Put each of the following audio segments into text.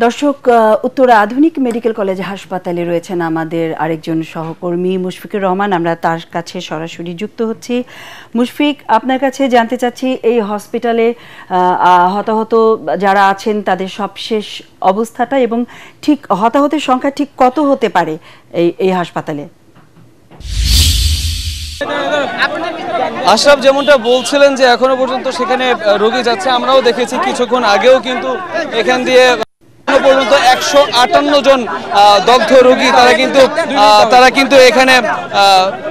দর্শক, উত্তরা আধুনিক medical college হাসপাতালে রয়েছেন আমাদের আরেকজন সহকর্মী মুশফিকুর রহমান। আমরা তার কাছে সরাসরি যুক্ত হচ্ছি। মুশফিক, আপনার কাছে জানতে চাচ্ছি এই হসপিটালে হতাহত যারা আছেন তাদের সবশেষ অবস্থাটা এবং ঠিক হতাহতের সংখ্যা ঠিক কত হতে পারে এই হাসপাতালে? আশরাফ যেমনটা বলছিলেন যে এখনো পর্যন্ত সেখানে রোগী যাচ্ছে, আমরাও দেখেছি কিছুক্ষণ আগেও কিন্তু এখান দিয়ে পর্যন্ত 158 জন দগ্ধ রোগী তারা কিন্তু এখানে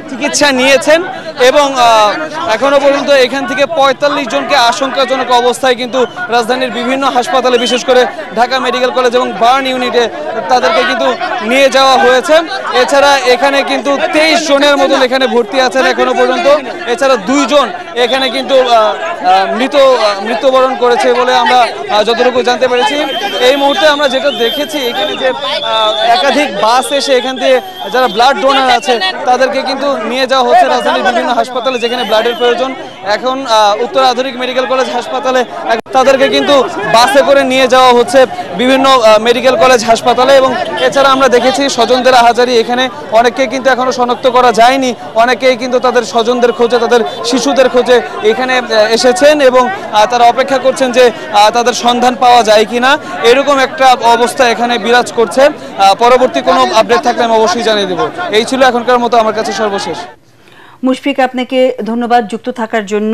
চিকিৎসা নিয়েছেন এবং এখনো পর্যন্ত এখান থেকে 45 জনকে আশঙ্কাজনক অবস্থায় কিন্তু রাজধানীর বিভিন্ন হাসপাতালে, বিশেষ করে ঢাকা মেডিকেল কলেজ এবং বার্ন ইউনিটে তাদেরকে কিন্তু নিয়ে যাওয়া হয়েছে। এছাড়া এখানে কিন্তু 23 জনের মতন এখানে ভর্তি আছেন এখনো পর্যন্ত। এছাড়া 2 জন এখানে কিন্তু মৃত্যুবরণ করেছে বলে আমরা যতটুকু জানতে পেরেছি। এই মুহূর্তে আমরা যেটা দেখেছি এখানে যে একাধিক বাস এসে এখান থেকে যারা ব্লাড ডোনার আছে তাদেরকে কিন্তু নিয়ে যাওয়া হচ্ছে রাজধানীর বিভিন্ন হাসপাতালে যেখানে ব্লাডের প্রয়োজন। এখন উত্তরা আধুনিক মেডিকেল কলেজ হাসপাতালে তাদেরকে কিন্তু বাসে করে নিয়ে যাওয়া হচ্ছে বিভিন্ন মেডিকেল কলেজ হাসপাতালে। এবং এছাড়া আমরা দেখেছি স্বজনদের আহাজারি, এখানে অনেককে কিন্তু এখনো শনাক্ত করা যায়নি। অনেকেই কিন্তু তাদের স্বজনদের খোঁজে, তাদের শিশুদের খোঁজে এখানে এসেছেন এবং তারা অপেক্ষা করছেন যে তাদের সন্ধান পাওয়া যায় কিনা। এরকম একটা অবস্থা এখানে বিরাজ করছে। পরবর্তী কোনো আপডেট থাকলে আমি অবশ্যই জানিয়ে দেব। এই ছিল এখনকার মতো আমার কাছে সর্বশেষ। মুশফিক, আপনাকে ধন্যবাদ যুক্ত থাকার জন্য।